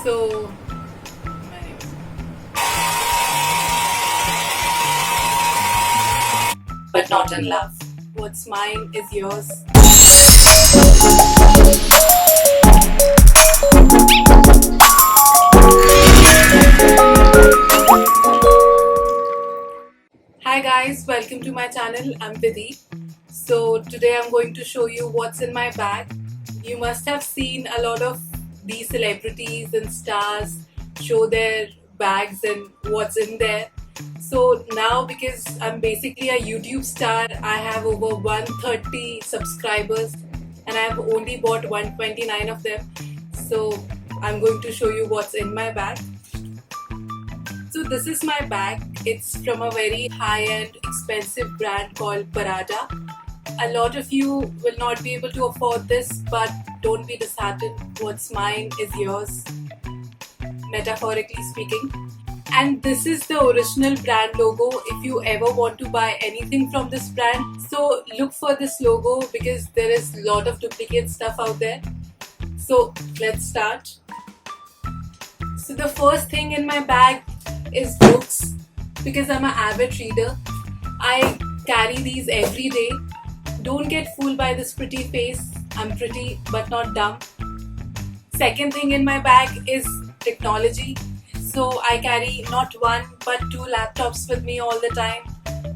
So, my name is but not in love. What's mine is yours. Hi guys, welcome to my channel. I'm Vidhi. So today I'm going to show you what's in my bag. You must have seen a lot of these celebrities and stars show their bags and what's in there. So now, because I'm basically a YouTube star, I have over 130 subscribers and I've only bought 129 of them. So I'm going to show you what's in my bag. So this is my bag. It's from a very high-end, expensive brand called Prada. A lot of you will not be able to afford this, but don't be disheartened. What's mine is yours, metaphorically speaking. And this is the original brand logo if you ever want to buy anything from this brand. So look for this logo because there is a lot of duplicate stuff out there. So let's start. So the first thing in my bag is books because I'm an avid reader. I carry these every day. Don't get fooled by this pretty face. I'm pretty but not dumb. Second thing in my bag is technology. So I carry not one but two laptops with me all the time.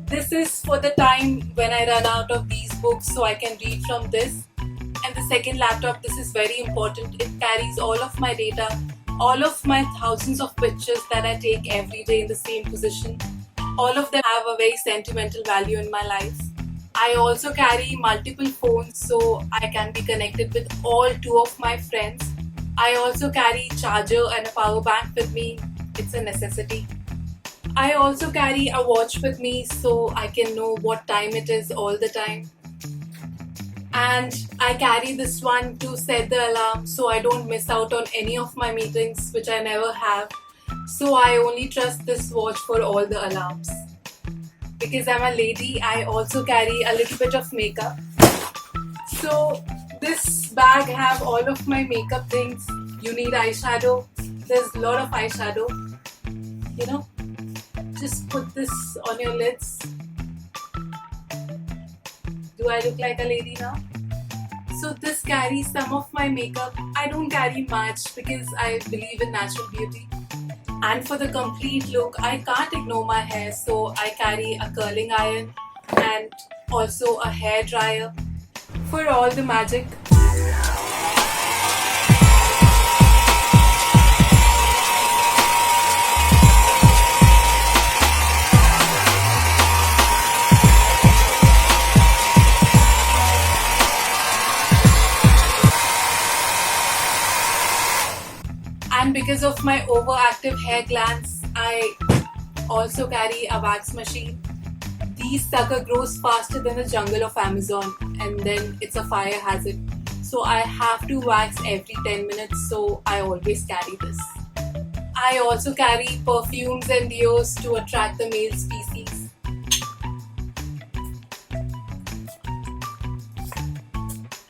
This is for the time when I run out of these books so I can read from this. And the second laptop, this is very important. It carries all of my data, all of my thousands of pictures that I take every day in the same position. All of them have a very sentimental value in my life. I also carry multiple phones so I can be connected with all two of my friends. I also carry charger and a power bank with me. It's a necessity. I also carry a watch with me so I can know what time it is all the time. And I carry this one to set the alarm so I don't miss out on any of my meetings, which I never have. So I only trust this watch for all the alarms. Because I'm a lady, I also carry a little bit of makeup. So this bag have all of my makeup things. You need eyeshadow. There's a lot of eyeshadow. You know, just put this on your lids. Do I look like a lady now? So this carries some of my makeup. I don't carry much because I believe in natural beauty. And for the complete look, I can't ignore my hair, so I carry a curling iron and also a hair dryer for all the magic. And because of my overactive hair glands, I also carry a wax machine. These sucker grows faster than the jungle of Amazon and then it's a fire hazard. So I have to wax every 10 minutes, so I always carry this. I also carry perfumes and deos to attract the male species.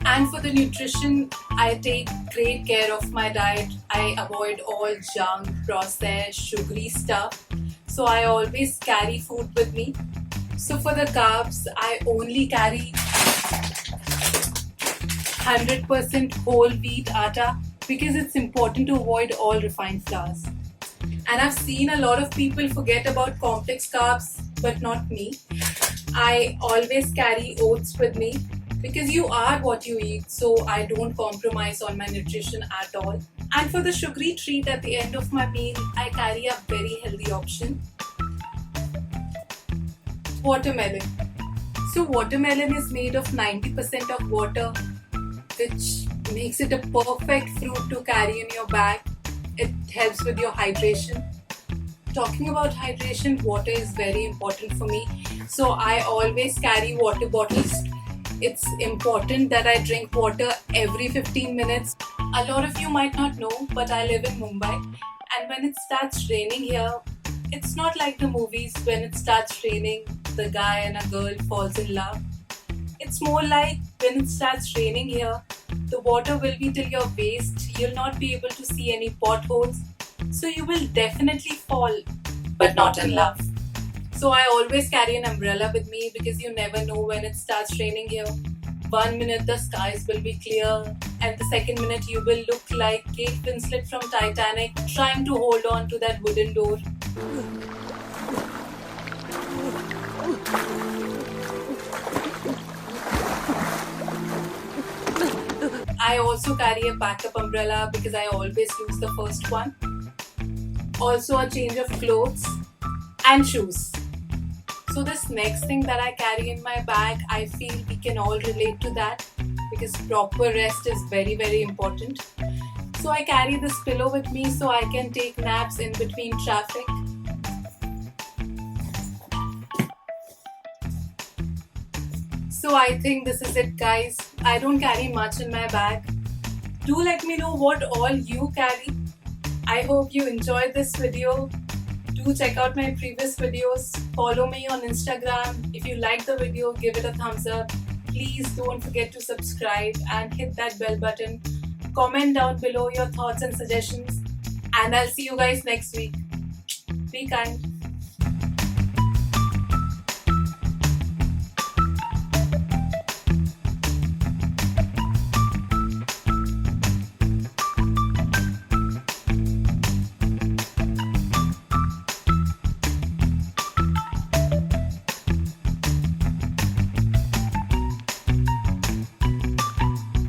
And for the nutrition, I take great care of my diet. I avoid all junk, processed, sugary stuff. So I always carry food with me. So for the carbs, I only carry 100% whole wheat atta because it's important to avoid all refined flours. And I've seen a lot of people forget about complex carbs, but not me. I always carry oats with me. Because you are what you eat, so I don't compromise on my nutrition at all. And for the sugary treat at the end of my meal, I carry a very healthy option. Watermelon. So watermelon is made of 90% of water, which makes it a perfect fruit to carry in your bag. It helps with your hydration. Talking about hydration, water is very important for me. So I always carry water bottles. It's important that I drink water every 15 minutes. A lot of you might not know, but I live in Mumbai. And when it starts raining here, it's not like the movies when it starts raining, the guy and a girl falls in love. It's more like when it starts raining here, The water will be till your waist. You'll not be able to see any potholes. So you will definitely fall, but not in love. So I always carry an umbrella with me because you never know when it starts raining here. 1 minute the skies will be clear, and the second minute you will look like Kate Winslet from Titanic trying to hold on to that wooden door. I also carry a backup umbrella because I always use the first one. Also a change of clothes and shoes. So this next thing that I carry in my bag, I feel we can all relate to that because proper rest is very, very important. So I carry this pillow with me so I can take naps in between traffic. So I think this is it, guys. I don't carry much in my bag. Do let me know what all you carry. I hope you enjoyed this video. Do check out my previous videos. Follow me on Instagram. If you like the video, give it a thumbs up. Please don't forget to subscribe and hit that bell button. Comment down below your thoughts and suggestions. And I'll see you guys next week. Be kind.